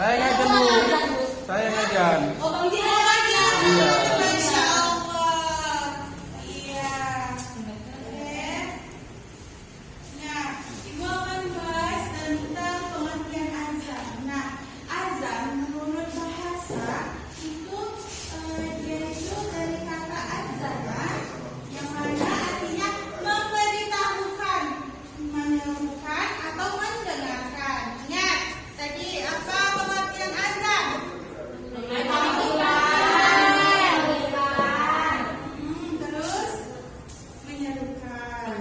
Saya ngajar Bu. Saya ngajar. Oh, Bang Jin ngajar. Iya. Masya Allah. Iya. Oke. Nah, Ibu akan bahas tentang pengertian azan. Nah, azan menurut bahasa itu dia itu dari kata azan yang mana artinya memberitahukan, menyerukan atau mendengarkan. Ingat, tadi apa pengertian azan? Terus menyerukan.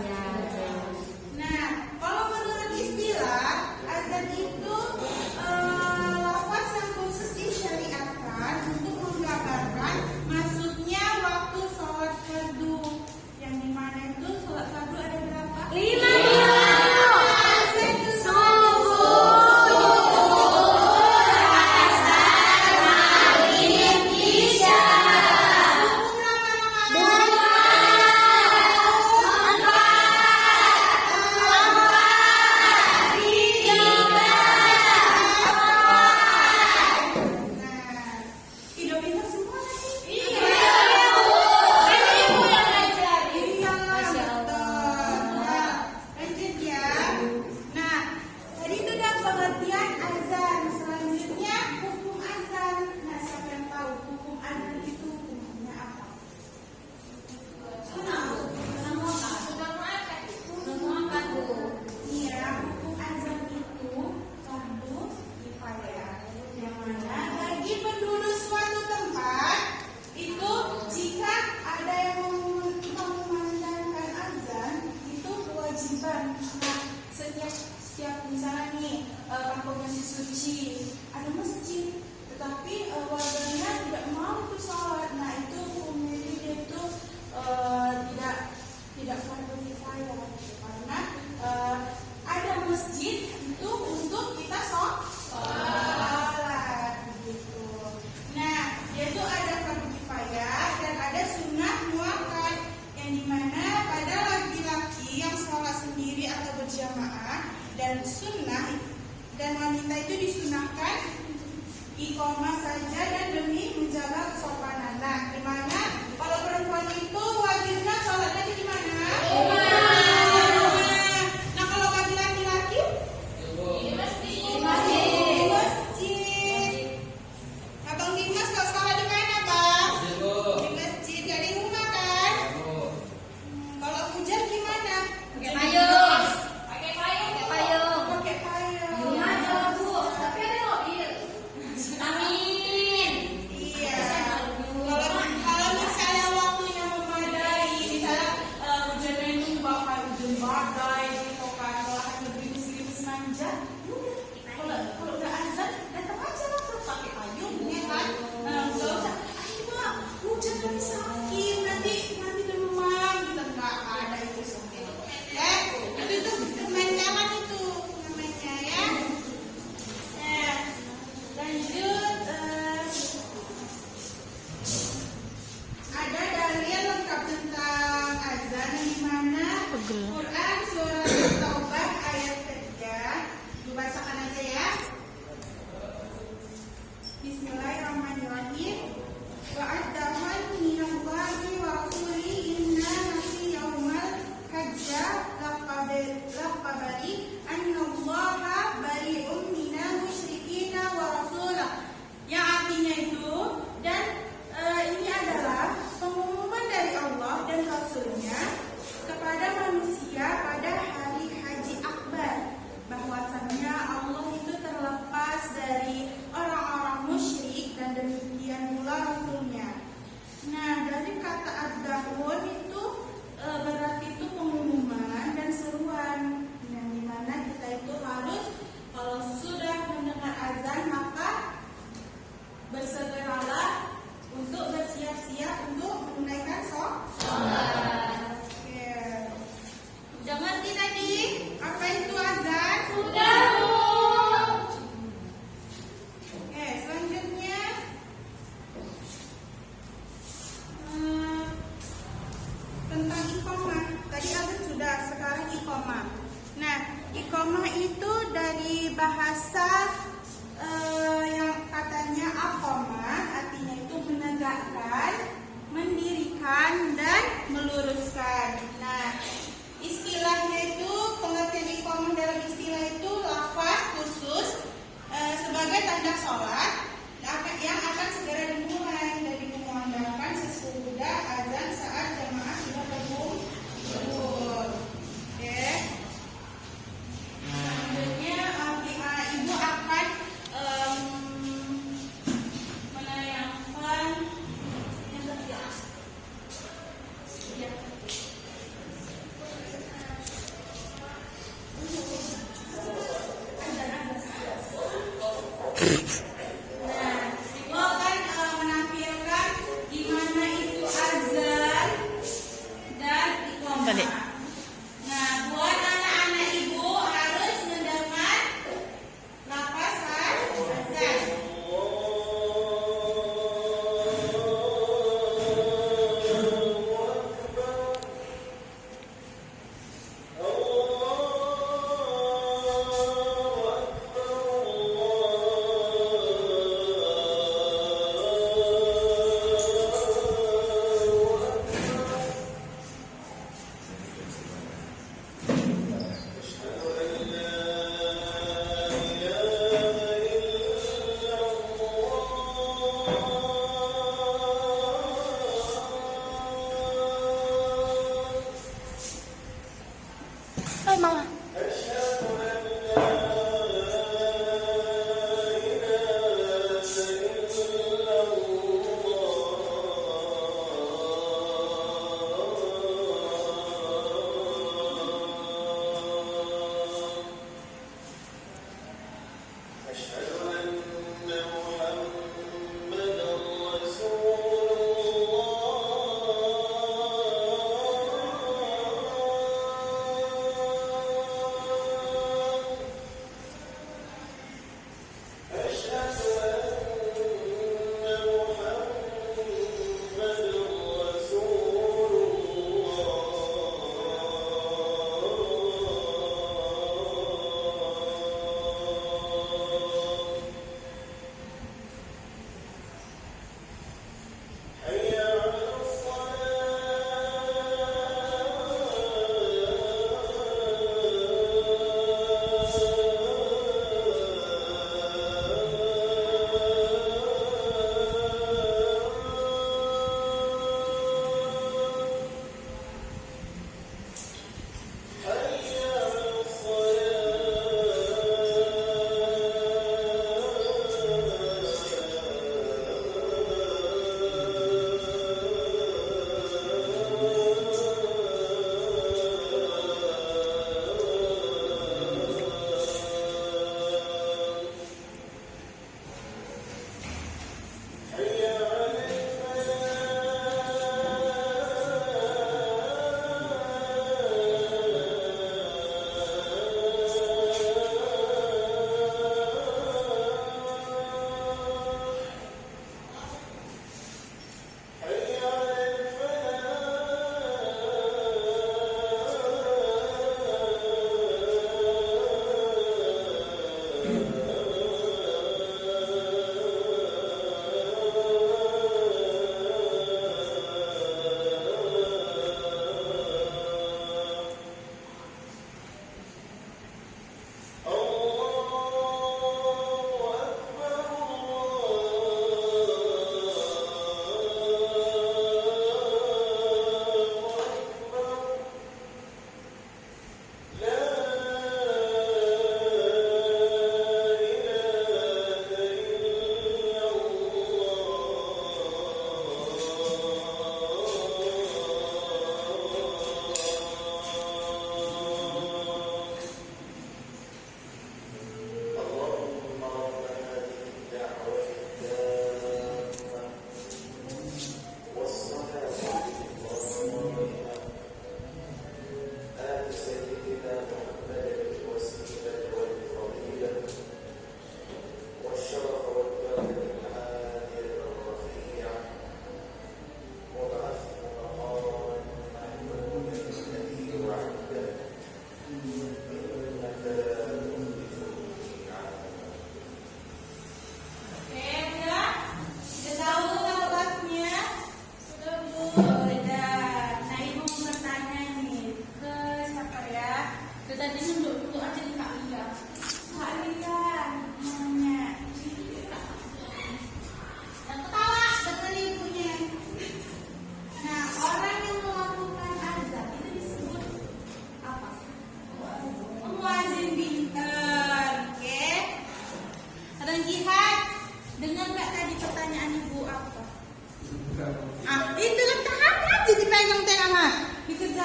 Nah, kalau menurut istilah azan itu lafaz yang khusus disyariatkan untuk menggambarkan masuknya waktu sholat fardu. Yang dimana itu sholat fardu ada berapa? 5. Azan itu hidup itu semua nih. Iya. Lanjut ya. Nah, tadi itu udah pengertian azan. Selanjutnya hukum azan. Nah, siapa yang tahu hukum azan itu hukumnya apa? Iya, hukum azan itu fardu kifayah. Yang mana bagi penduduk suatu tempat itu jika ada yang mengumandangkan azan itu kewajiban. Nah, setiap misalnya nih kampungnya si Suci ada masjid, tetapi warganya tidak mau untuk sholat. Nah, itu hukumnya dia itu tidak fardu kifayah gitu. Karena ada masjid itu untuk kita sholat gitu. Nah, dia itu ada fardu kifayah dan ada sunnah muakkad yang dimana pada laki-laki yang sholat sendiri atau berjamaah dan sunnah dan wanita itu disunahkan iqamah saja dan demi menjaga kesopanan. Nah, dimana kalau perempuan itu wajibnya sholatnya di mana? Nah, kalau bagi laki-laki di masjid. Abang Dimas kalau sekolah di mana, Bang? Di masjid, gak di rumah kan? Kalau hujan gimana? Pakai payung. Iya. Kalau misalnya waktunya memadai, misalnya hujannya itu bakal hujan badai gitu kan, malahan gerimis-gerimis manja, kalau udah azan datang aja langsung pakai payung, ya kan? Nggak usah, ayo Mak, hujan lagi sakit, nanti demam, gitu nggak ada itu semua. Itu main jalan itu namanya ya. Lanjut, ada dalil lengkap tentang azan yang dimana Quran surat Taubah ayat 3 dibacakan aja ya. Bismillahirrahmanirrahim. Wa'addahan minallahi wa rasulihi inna nasi yaumal hajja laqabari annallaha bari'un minal musyrikina wa rasulah. Yang artinya itu dan ini adalah pengumuman dari Allah dan Rasulnya kepada manusia pada hari Haji Akbar bahwasannya Allah itu terlepas dari orang-orang musyrik dan demikian pula Rasulnya. Nah, dari kata ad-da'un itu berarti itu pengumuman dan seruan. Yang dimana kita itu harus kalau sudah mendengar azan maka bersegeralah untuk bersiap-siap untuk menunaikan sholat. Oke. Udah ngerti tadi apa itu azan? Sudah, Bu. Oke, selanjutnya tentang iqamah. Tadi azan sudah, sekarang iqamah. Nah, iqamah itu dari bahasa yang aqamah artinya itu menegakkan, mendirikan, dan meluruskan. Nah, istilahnya itu, pengertian iqamah dalam istilah itu lafaz khusus sebagai tanda sholat yang akan segera dimulai dan dikumandangkan sesudah azan saat jamaah sudah berkumpul. Oke. Selanjutnya ibu akan menayangkan yang ketiga. Ya.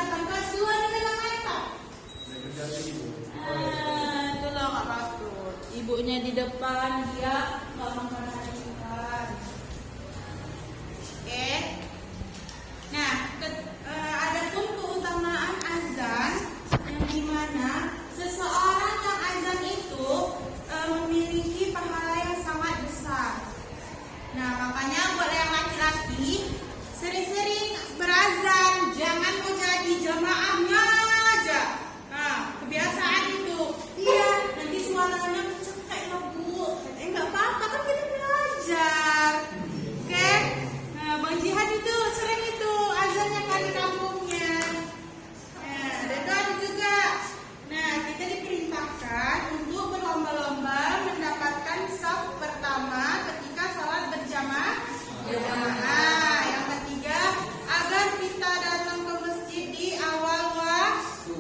mengerjakan kelas 2 ini dengan mantap. Itu loh nggak patut. Ibunya di depan, dia nggak memperhatikan. Oke. Nah, adapun keutamaan azan yang dimana seseorang yang azan itu memiliki pahala yang sangat besar. Nah, makanya buat yang laki-laki sering-sering berazan, jangan mau jadi jamaahnya aja. Nah, kebiasaan itu. Iya, nanti suaranya mencekik lah Bu. Enggak apa-apa, kan kita belajar. Oke? Nah, Bang Jihad itu sering itu azannya kali kampungnya. Nah, dan juga. Nah, kita diperintahkan untuk berlomba-lomba mendapatkan saf pertama ketika salat berjamaah. Yang ketiga, agar kita datang ke masjid di awal waktu.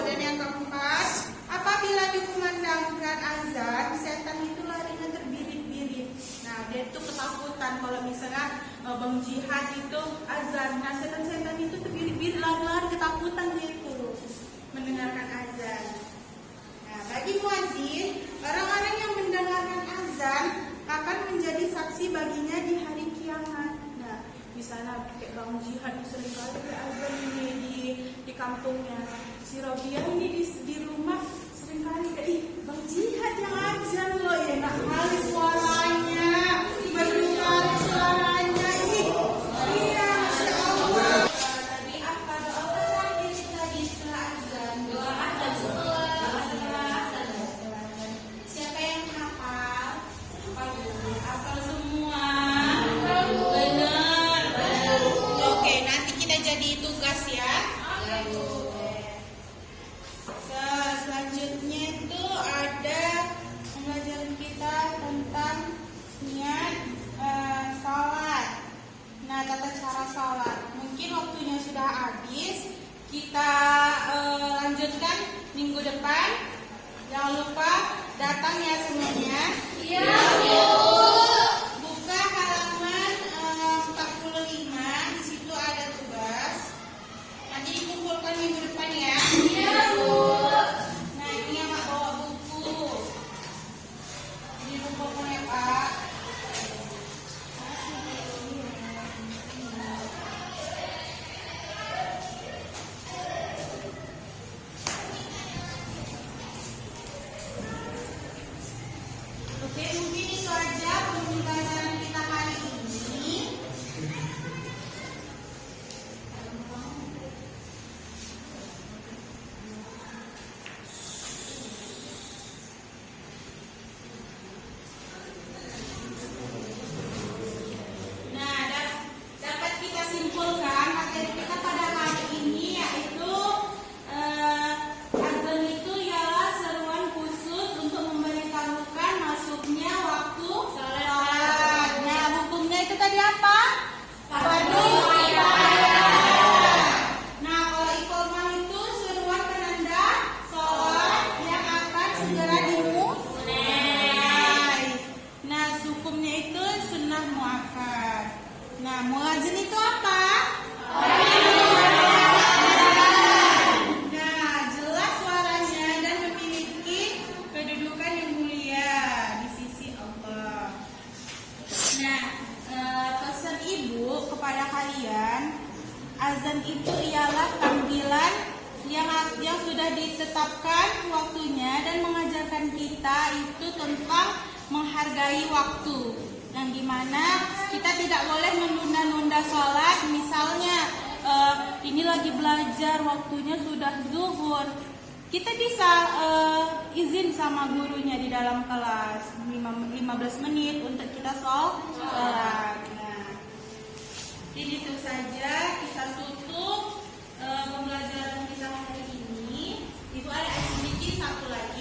Dan yang keempat, apabila dikumandangkan azan, setan itu larinya terbirit-birit. Nah, dia itu ketakutan kalau misalnya Bang Jihad itu azan. Nah, setan-setan itu terbirit-birit, lari-lari ketakutan dia itu mendengarkan azan. Nah, bagi muazin, orang-orang yang mendengarkan azan akan menjadi saksi baginya di hari kiamat. Nah, misalnya kayak Bang Jihad sering kali azan ini di kampungnya. Si Robiah ini di rumah sering kali kayak Bang Jihad yang azan loh, ya enak kali suaranya, merdu kali suaranya. Iya, Masya Allah. Tadi apa doa terakhir tadi setelah azan? Doa azan setelah azan. Siapa yang hafal? Hafal semua. Benar. Oke, nanti kita jadi tugas ya. Selanjutnya itu ada pembelajaran kita tentang niat salat. Nah, tata cara salat. Mungkin waktunya sudah habis. Kita lanjutkan minggu depan. Jangan lupa datang ya semuanya. Iya, Bu. Buka halaman 45. Di situ ada tugas. Nanti dikumpulkan minggu depan ya. Iya, Bu. Nah, ini yang Mak bawa buku. Ini dikumpulkan ya, Pak. Oke, mungkin itu aja pembelajaran kita hari ini. Nah, dapat kita simpulkan materi kita pada hari ini yaitu azan itu ialah seruan khusus untuk memberitahukan masuknya waktu salat. Nah, hukumnya itu tadi apa? Fardu kifayah. Nah, kalau iqamah itu seruan penanda salat yang akan segera dimulai. Nah, hukumnya itu sunnah muakkad. Nah, muazin itu apa? Nah, jelas suaranya dan memiliki kedudukan yang mulia di sisi Allah. Nah, pesan ibu kepada kalian, azan itu ialah panggilan yang sudah ditetapkan waktunya dan mengajarkan kita itu tentang menghargai waktu. Yang dimana kita tidak boleh menunda-nunda sholat. Misalnya ini lagi belajar, waktunya sudah zuhur, kita bisa izin sama gurunya di dalam kelas 15 menit untuk kita sholat. Nah, jadi itu saja, kita tutup pembelajaran kita hari ini. Ibu ada activity satu lagi.